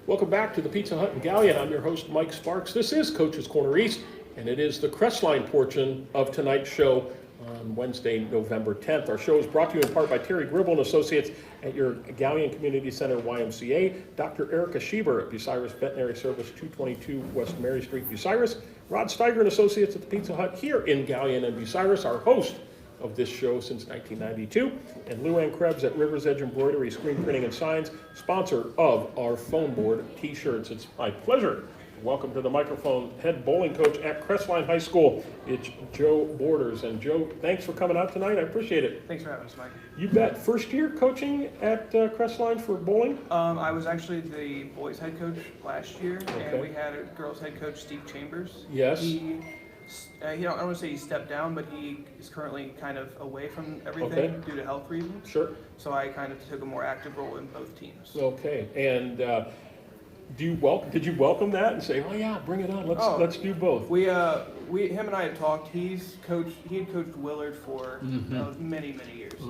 Welcome back to the Pizza Hut in Galleon. I'm your host, Mike Sparks. This is Coach's Corner East, and it is the Crestline portion of tonight's show on Wednesday, November 10th. Our show is brought to you in part by Terry Gribble and Associates at your Galleon Community Center YMCA, Dr. Erica Schieber at Bucyrus Veterinary Service, 222 West Mary Street, Bucyrus, Rod Steiger and Associates at the Pizza Hut here in Galleon and Bucyrus, our host of this show since 1992, and Luann Krebs at River's Edge Embroidery, Screen Printing and Signs, sponsor of our foam board t-shirts. It's my pleasure to welcome to the microphone head bowling coach at Crestline High School. It's Joe Borders. And Joe, thanks for coming out tonight. I appreciate it. Thanks for having us, Mike. You bet. First year coaching at Crestline for bowling? I was actually the boys head coach last year, Okay. and we had a girls head coach, Steve Chambers. Yes. I don't want to say he stepped down, but he is currently kind of away from everything Okay. due to health reasons. Sure. So I kind of took a more active role in both teams. Okay. And did you welcome that and say, oh yeah, bring it on, let's do both? Him and I had talked. He had coached Willard for many years,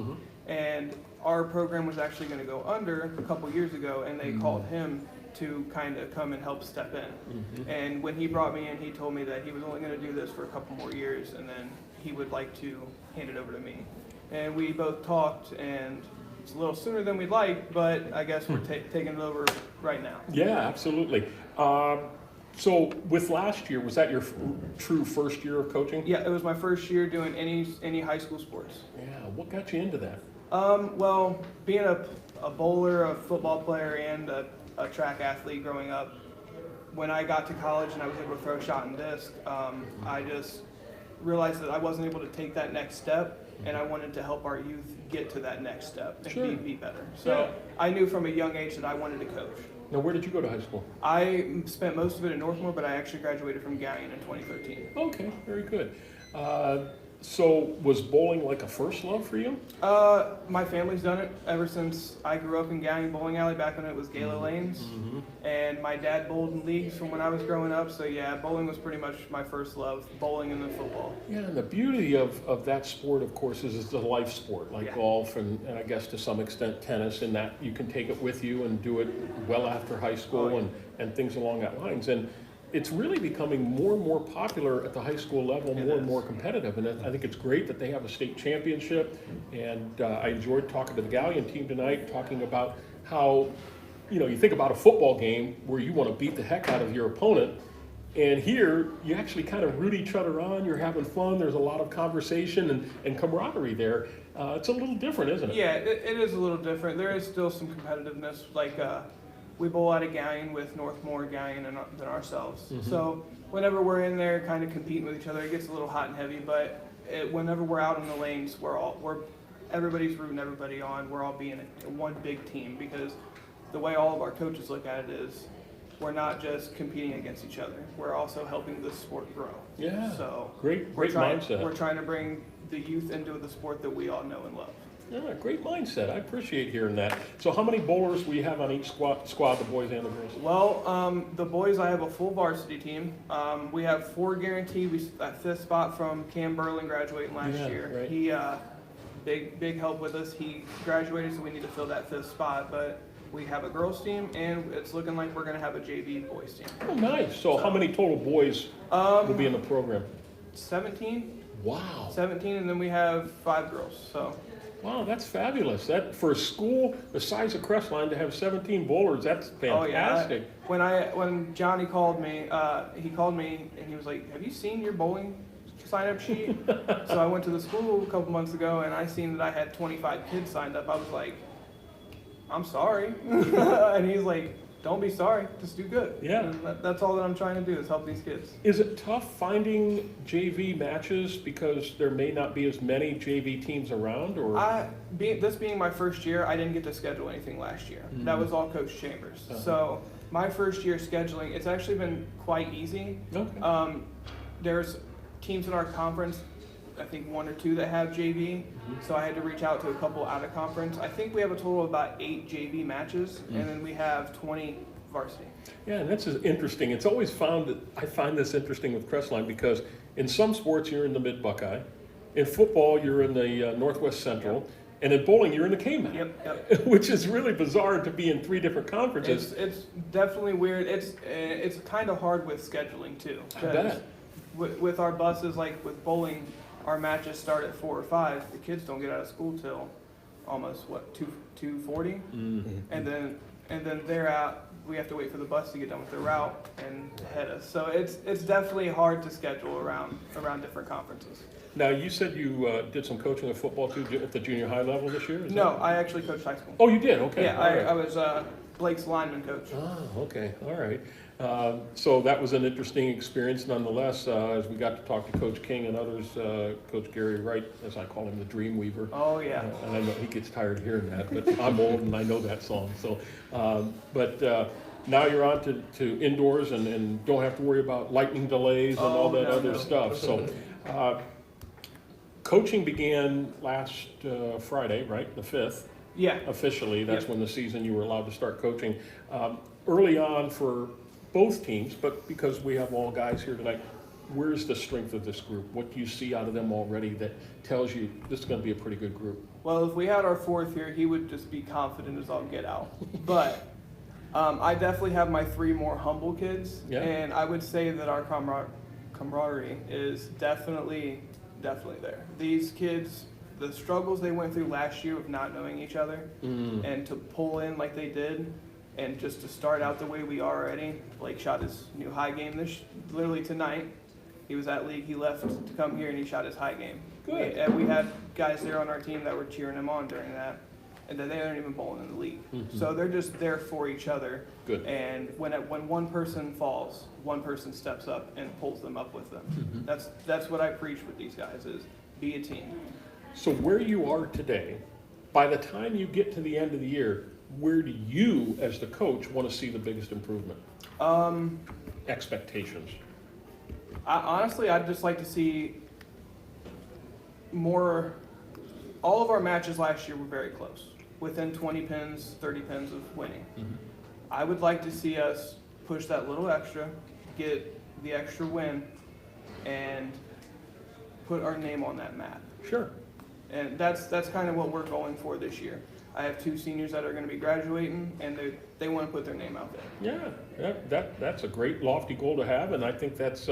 and our program was actually going to go under a couple years ago, and they called him to kind of come and help step in. And when he brought me in, he told me that he was only going to do this for a couple more years, and then he would like to hand it over to me. And we both talked, and it's a little sooner than we'd like, but I guess we're taking it over right now. Yeah, absolutely. So with last year, was that your true first year of coaching? Yeah, it was my first year doing any high school sports. Yeah, what got you into that? Well, being a bowler, a football player, and a track athlete growing up, when I got to college and I was able to throw shot and disc, I just realized that I wasn't able to take that next step, and I wanted to help our youth get to that next step and Sure. be better. So I knew from a young age that I wanted to coach. Now, where did you go to high school? I spent most of it at Northmore, but I actually graduated from Galleon in 2013. Okay, very good. So was bowling like a first love for you? My family's done it ever since I grew up in Galleon Bowling Alley back when it was Guyler Lanes. And my dad bowled in leagues from when I was growing up. So yeah, bowling was pretty much my first love, bowling and then football. Yeah, and the beauty of that sport, of course, is it's a life sport, like golf and I guess to some extent tennis, in that you can take it with you and do it well after high school and things along that lines. And it's really becoming more and more popular at the high school level, more and more competitive. And I think it's great that they have a state championship. And I enjoyed talking to the Galleon team tonight, talking about how, you think about a football game where you want to beat the heck out of your opponent. And here, you actually kind of root each other on. You're having fun. There's a lot of conversation and camaraderie there. It's a little different, isn't it? Yeah, it is a little different. There is still some competitiveness. Like, we bowl out of Galleon with Northmore, Galleon, and then ourselves. So whenever we're in there kind of competing with each other, it gets a little hot and heavy, but whenever we're out on the lanes, everybody's rooting everybody on. We're all being one big team, because the way all of our coaches look at it is we're not just competing against each other. We're also helping the sport grow. Yeah, so great mindset. We're trying to bring the youth into the sport that we all know and love. Yeah, great mindset. I appreciate hearing that. So how many bowlers will you have on each squad, the boys and the girls? Well, the boys, I have a full varsity team. We have 4 guaranteed. We that 5th spot from Cam Berlin graduating last year. Right. He big help with us. He graduated, so we need to fill that 5th spot. But we have a girls team, and it's looking like we're going to have a JV boys team. Oh, nice. So how many total boys will be in the program? 17. Wow. 17, and then we have 5 girls. So. Wow, that's fabulous. That for a school the size of Crestline to have 17 bowlers, that's fantastic. Oh yeah. When Johnny called me, he called me and he was like, "Have you seen your bowling sign-up sheet?" So I went to the school a couple months ago and I seen that I had 25 kids signed up. I was like, "I'm sorry," and he's like, "Don't be sorry, just do good." Yeah. And that's all that I'm trying to do, is help these kids. Is it tough finding JV matches because there may not be as many JV teams around, or? This being my first year, I didn't get to schedule anything last year. That was all Coach Chambers. So my first year scheduling, it's actually been quite easy. Okay. There's teams in our conference, I think 1 or 2 that have JV, so I had to reach out to a couple out of conference. I think we have a total of about 8 JV matches, and then we have 20 varsity. Yeah, and that's interesting. It's always I find this interesting with Crestline, because in some sports you're in the mid Buckeye, in football you're in the Northwest Central, And in bowling, you're in the K-Man. Yep. Which is really bizarre to be in 3 different conferences. It's definitely weird. It's kind of hard with scheduling too. I bet. With our buses, like with bowling, our matches start at 4 or 5. The kids don't get out of school till almost 2:40, and then they're out. We have to wait for the bus to get done with their route and head us. So it's definitely hard to schedule around different conferences. Now, you said you did some coaching of football too at the junior high level this year? No, I actually coached high school. Oh, you did? Okay. Yeah, All right. I was Blake's lineman coach. Oh, okay, all right. So that was an interesting experience nonetheless, as we got to talk to Coach King and others, Coach Gary Wright, as I call him, the Dream Weaver. Oh, yeah. And I know he gets tired of hearing that, but I'm old and I know that song. So, now you're on to indoors and don't have to worry about lightning delays and all that other stuff. So, coaching began last Friday, right, the 5th? Yeah. Officially, that's Yep. when the season you were allowed to start coaching. Early on for both teams, but because we have all guys here tonight, where's the strength of this group? What do you see out of them already that tells you this is going to be a pretty good group? Well, if we had our 4th here, he would just be confident as all get out. But I definitely have my 3 more humble kids, Yeah. and I would say that our camaraderie is definitely there. These kids, the struggles they went through last year of not knowing each other, and to pull in like they did, and just to start out the way we are already. Blake shot his new high game literally tonight. He was at league, he left to come here and he shot his high game. Good. And we had guys there on our team that were cheering him on during that, and then they aren't even bowling in the league. So they're just there for each other. Good. And when one person falls, one person steps up and pulls them up with them. That's what I preach with these guys is be a team. So where you are today, by the time you get to the end of the year, where do you, as the coach, want to see the biggest improvement? Expectations. Honestly, I'd just like to see more. All of our matches last year were very close, within 20 pins, 30 pins of winning. I would like to see us push that little extra, get the extra win, and put our name on that map. Sure. And that's kind of what we're going for this year. I have 2 seniors that are going to be graduating, and they want to put their name out there. Yeah, that's a great lofty goal to have, and I think that's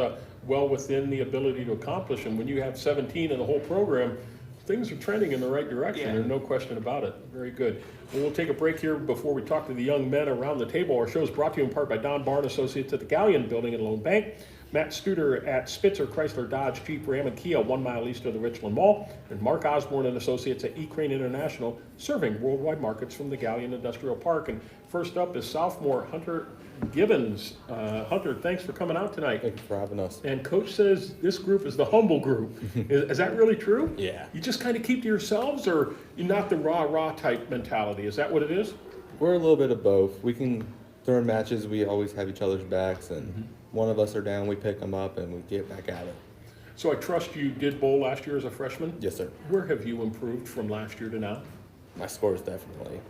well within the ability to accomplish. And when you have 17 in the whole program, things are trending in the right direction. Yeah. There's no question about it. Very good. Well, we'll take a break here before we talk to the young men around the table. Our show is brought to you in part by Don Barn Associates at the Galleon Building at Lone Bank, Matt Studer at Spitzer Chrysler Dodge Jeep Ram and Kia 1 mile east of the Richland Mall, and Mark Osborne and Associates at E-Crane International, serving worldwide markets from the Galleon Industrial Park. And first up is sophomore Hunter Gibbons. Hunter, thanks for coming out tonight. Thank you for having us. And Coach says this group is the humble group. Is that really true? Yeah. You just kind of keep to yourselves, or you're not the rah-rah type mentality? Is that what it is? We're a little bit of both. We can, during matches, we always have each other's backs, and one of us are down, we pick them up, and we get back at it. So I trust you did bowl last year as a freshman? Yes, sir. Where have you improved from last year to now? My scores definitely.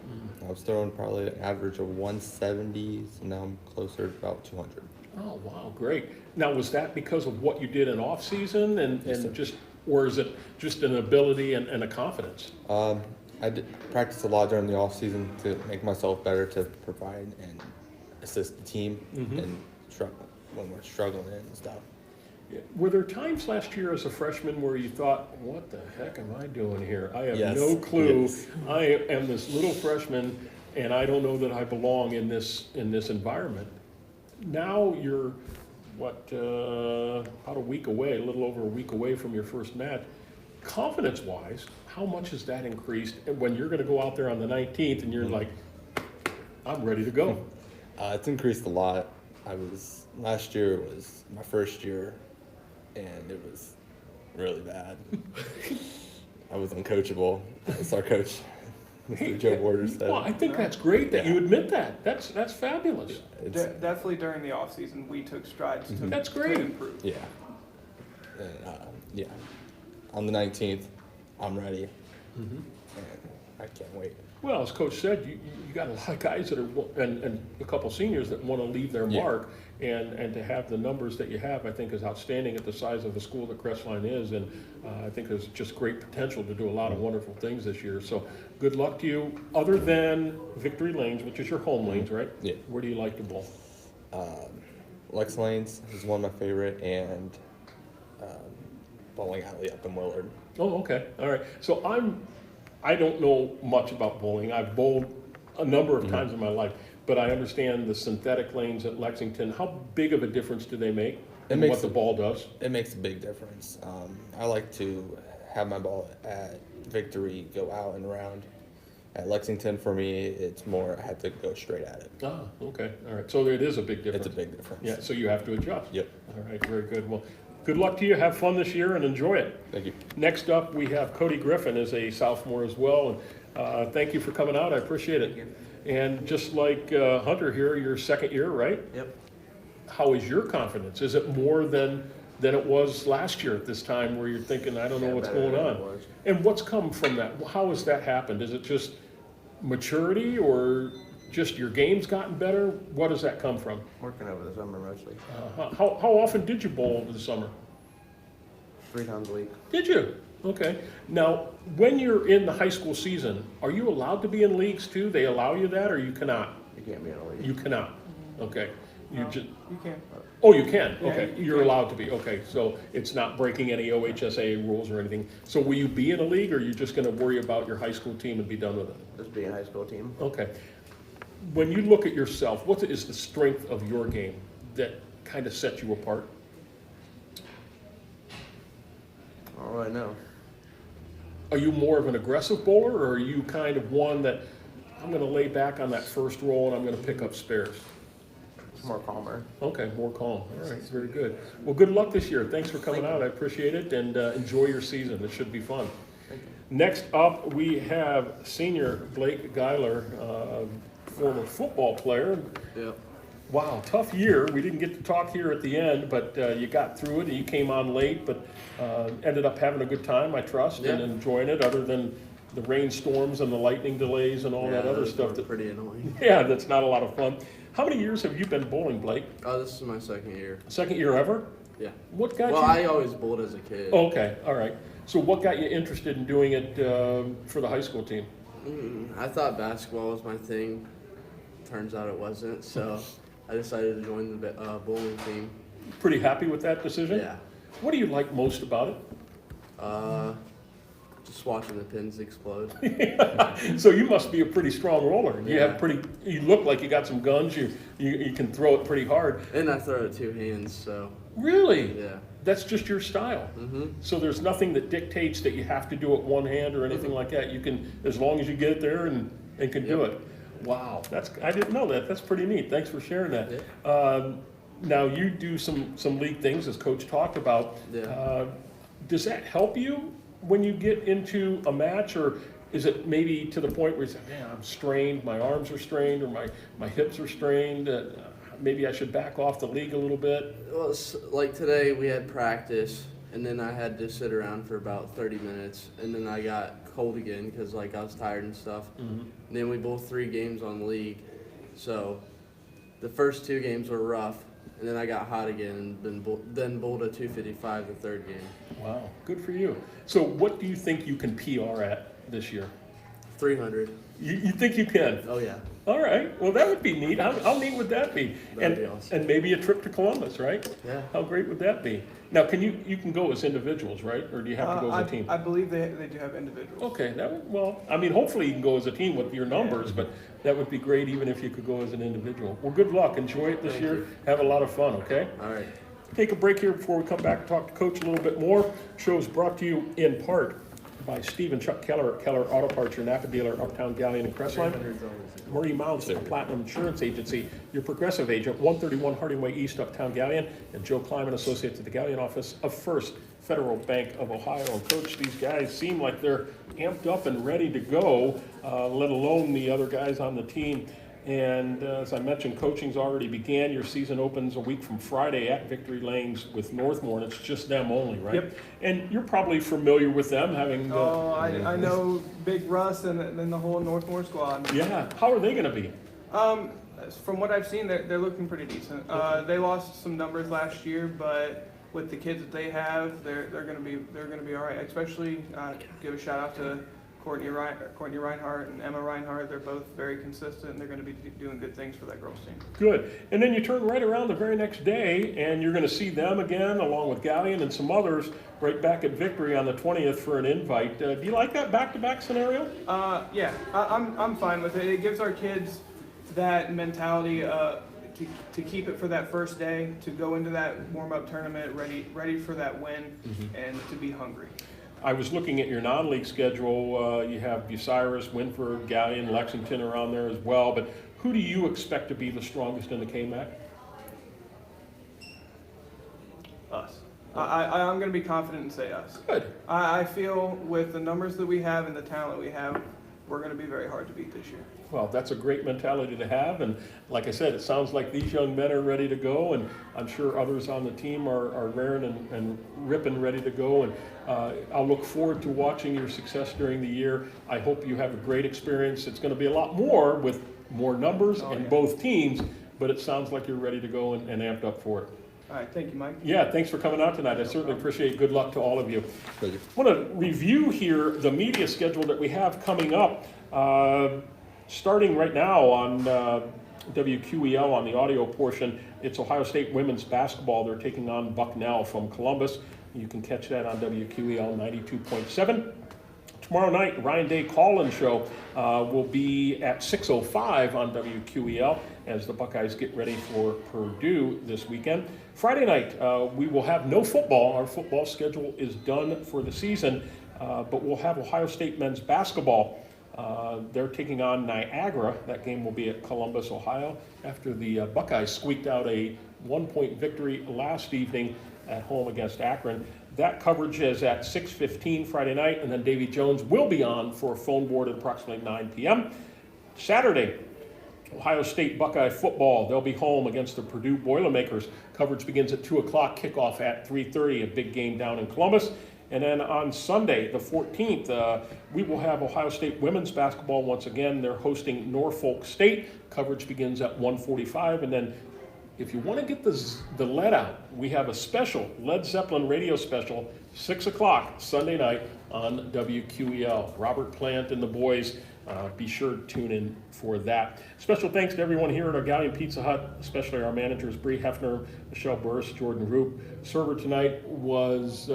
I was throwing probably an average of 170, so now I'm closer to about 200. Oh, wow, great. Now, was that because of what you did in off-season Yes, sir. and just, or is it just an ability and a confidence? I practiced a lot during the off season to make myself better to provide and assist the team and when we're struggling and stuff. Were there times last year as a freshman where you thought, what the heck am I doing here? I have Yes. no clue. Yes. I am this little freshman, and I don't know that I belong in this environment. Now you're, about a week away, a little over a week away from your first match. Confidence-wise, how much has that increased? And when you're going to go out there on the 19th and you're like, I'm ready to go. It's increased a lot. Last year was my first year, and it was really bad. I was uncoachable, as our coach, Mr. Joe Borders said. Well, I think that's great that you admit that. That's fabulous. Definitely during the off season, we took strides to That's great. to improve. Yeah. And, on the 19th, I'm ready, and I can't wait. Well, as Coach said, you got a lot of guys that are, and a couple seniors that want to leave their Yeah. mark, and to have the numbers that you have, I think is outstanding at the size of the school that Crestline is, and I think there's just great potential to do a lot of wonderful things this year. So good luck to you. Other than Victory Lanes, which is your home lanes, right? Yeah. Where do you like to bowl? Lex Lanes is one of my favorite, and bowling alley up in Willard. Oh, okay, all right. So I don't know much about bowling. I've bowled a number of times in my life, but I understand the synthetic lanes at Lexington. How big of a difference do they make in what the ball does? It makes a big difference. I like to have my ball at Victory go out and around. At Lexington, for me, it's more I have to go straight at it. Ah, okay, all right. So it is a big difference. It's a big difference. Yeah, so you have to adjust. Yep. All right, very good. Well, good luck to you. Have fun this year and enjoy it. Thank you. Next up, we have Cody Griffin as a sophomore as well. And thank you for coming out. I appreciate it. And just like Hunter here, your second year, right? Yep. How is your confidence? Is it more than it was last year at this time where you're thinking, I don't know what's going on? And what's come from that? How has that happened? Is it just maturity or just your game's gotten better? What does that come from? Working over the summer mostly. How often did you bowl over the summer? 3 times a week. Did you? Okay. Now, when you're in the high school season, are you allowed to be in leagues too? They allow you that, or you cannot? You can't be in a league. You cannot. Okay. You No, just. You can. Oh, you can. Yeah, Okay. you You're can. allowed to be. Okay. So it's not breaking any OHSAA rules or anything. So will you be in a league, or are you just going to worry about your high school team and be done with it? Just be a high school team. Okay. When you look at yourself, what is the strength of your game that kind of sets you apart? I don't really know. Are you more of an aggressive bowler, or are you kind of one that I'm going to lay back on that first roll and I'm going to pick up spares? It's more calmer. Okay, more calm. All right, very good. Well, good luck this year. Thanks for coming out. I appreciate it, and enjoy your season. It should be fun. Next up, we have senior Blake Guiler, former football player. Yep. Wow, tough year. We didn't get to talk here at the end, but you got through it and you came on late, but ended up having a good time, I trust, and Yeah. enjoying it, other than the rainstorms and the lightning delays and all that other those stuff. were pretty annoying. Yeah, that's not a lot of fun. How many years have you been bowling, Blake? Oh, this is my second year. Second year ever? Yeah. What got Well, you? I always bowled as a kid. Okay, all right. So what got you interested in doing it for the high school team? I thought basketball was my thing. Turns out it wasn't, so I decided to join the bowling team. Pretty happy with that decision? Yeah. What do you like most about Just watching the pins explode. it? So you must be a pretty strong roller. You Yeah. you look like you got some guns. You can throw it pretty hard. And I throw it 2 hands, so Really? yeah. That's just your style. Mm-hmm. So there's nothing that dictates that you have to do it one hand or anything like that. You can, as long as you get it there and can do Yep. it. Wow, I didn't know that. That's pretty neat. Thanks for sharing that. Yeah. Now you do some league things, as Coach talked about. Yeah. Does that help you when you get into a match, or is it maybe to the point where you say, man, I'm strained, my arms are strained, or my hips are strained, maybe I should back off the league a little bit? Well, like today we had practice, and then I had to sit around for about 30 minutes, and then I got cold again because like I was tired and stuff. Mm-hmm. And then we bowled 3 games on league, so the first 2 games were rough, and then I got hot again, and then bowled a 255 the third game. Wow, good for you. So what do you think you can PR at this year? 300. You think you can? Oh yeah. All right, well, that would be neat. How neat would that be? That'd be awesome. And maybe a trip to Columbus, right? Yeah. How great would that be? Now, you can go as individuals, right? Or do you have to go as a team? I believe they do have individuals. Okay, hopefully you can go as a team with your numbers, but that would be great even if you could go as an individual. Well, good luck. Enjoy it this Thank year. you. Have a lot of fun, okay? All right. Take a break here before we come back and talk to Coach a little bit more. Show is brought to you in part by Steve and Chuck Keller at Keller Auto Parts, your Napa dealer, Uptown Galleon and Crestline. Murray Mounds, the Platinum Insurance Agency, your Progressive agent, 131 Harding Way East, Uptown Galleon, and Joe Kleiman, Associates at the Galleon office of First Federal Bank of Ohio. And Coach, these guys seem like they're amped up and ready to go, let alone the other guys on the team. And as I mentioned, coaching's already began. Your season opens a week from Friday at Victory Lanes with Northmore, and it's just them only, right? Yep. And you're probably familiar with them, having. Oh, I know Big Russ and then the whole Northmore squad. Yeah. How are they going to be? From what I've seen, they're looking pretty decent. They lost some numbers last year, but with the kids that they have, they're gonna be all right. Especially give a shout out to Courtney Reinhardt and Emma Reinhardt. They're both very consistent, and they're going to be doing good things for that girls team. Good. And then you turn right around the very next day, and you're going to see them again, along with Gallion and some others, right back at Victory on the 20th for an invite. Do you like that back-to-back scenario? Yeah, I'm fine with it. It gives our kids that mentality to keep it for that first day, to go into that warm-up tournament ready for that win, and to be hungry. I was looking at your non-league schedule. You have Bucyrus, Winford, Gallion, Lexington are on there as well. But who do you expect to be the strongest in the KMAC? Us. I'm going to be confident and say us. Good. I feel with the numbers that we have and the talent we have, we're going to be very hard to beat this year. Well, that's a great mentality to have, and like I said, it sounds like these young men are ready to go, and I'm sure others on the team are raring and ripping ready to go, and I'll look forward to watching your success during the year. I hope you have a great experience. It's going to be a lot more with more numbers and both teams, but it sounds like you're ready to go and amped up for it. All right, thank you, Mike. Yeah, thanks for coming out tonight. I certainly appreciate it. Good luck to all of you. Thank you. I want to review here the media schedule that we have coming up. Starting right now on WQEL on the audio portion, it's Ohio State women's basketball. They're taking on Bucknell from Columbus. You can catch that on WQEL 92.7. Tomorrow night, Ryan Day call-in show will be at 6:05 on WQEL as the Buckeyes get ready for Purdue this weekend. Friday night, we will have no football. Our football schedule is done for the season, but we'll have Ohio State men's basketball. They're taking on Niagara. That game will be at Columbus, Ohio, after the Buckeyes squeaked out a 1-point victory last evening at home against Akron. That coverage is at 6:15 Friday night, and then Davy Jones will be on for a phone board at approximately 9 p.m. Saturday, Ohio State Buckeye football. They'll be home against the Purdue Boilermakers. Coverage begins at 2 o'clock, kickoff at 3:30, a big game down in Columbus. And then on Sunday, the 14th, we will have Ohio State women's basketball once again. They're hosting Norfolk State. Coverage begins at 1:45. And then if you want to get the lead out, we have a special Led Zeppelin radio special, 6 o'clock Sunday night on WQEL. Robert Plant and the boys, be sure to tune in for that. Special thanks to everyone here at our Gallion Pizza Hut, especially our managers, Bree Hefner, Michelle Burris, Jordan Roop. Server tonight was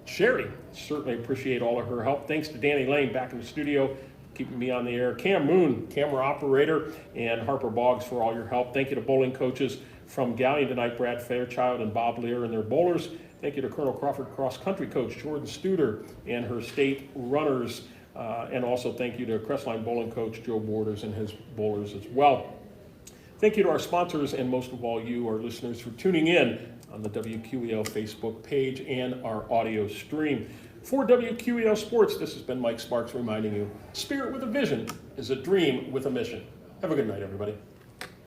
Sherry. Certainly appreciate all of her help. Thanks to Danny Lane back in the studio, keeping me on the air. Cam Moon, camera operator, and Harper Boggs for all your help. Thank you to bowling coaches from Gallion tonight, Brad Fairchild and Bob Lear and their bowlers. Thank you to Colonel Crawford cross-country coach Jordan Studer and her state runners. And also thank you to Crestline bowling coach Joe Borders and his bowlers as well. Thank you to our sponsors and most of all you, our listeners, for tuning in on the WQEL Facebook page and our audio stream. For WQEL Sports, this has been Mike Sparks reminding you, spirit with a vision is a dream with a mission. Have a good night, everybody.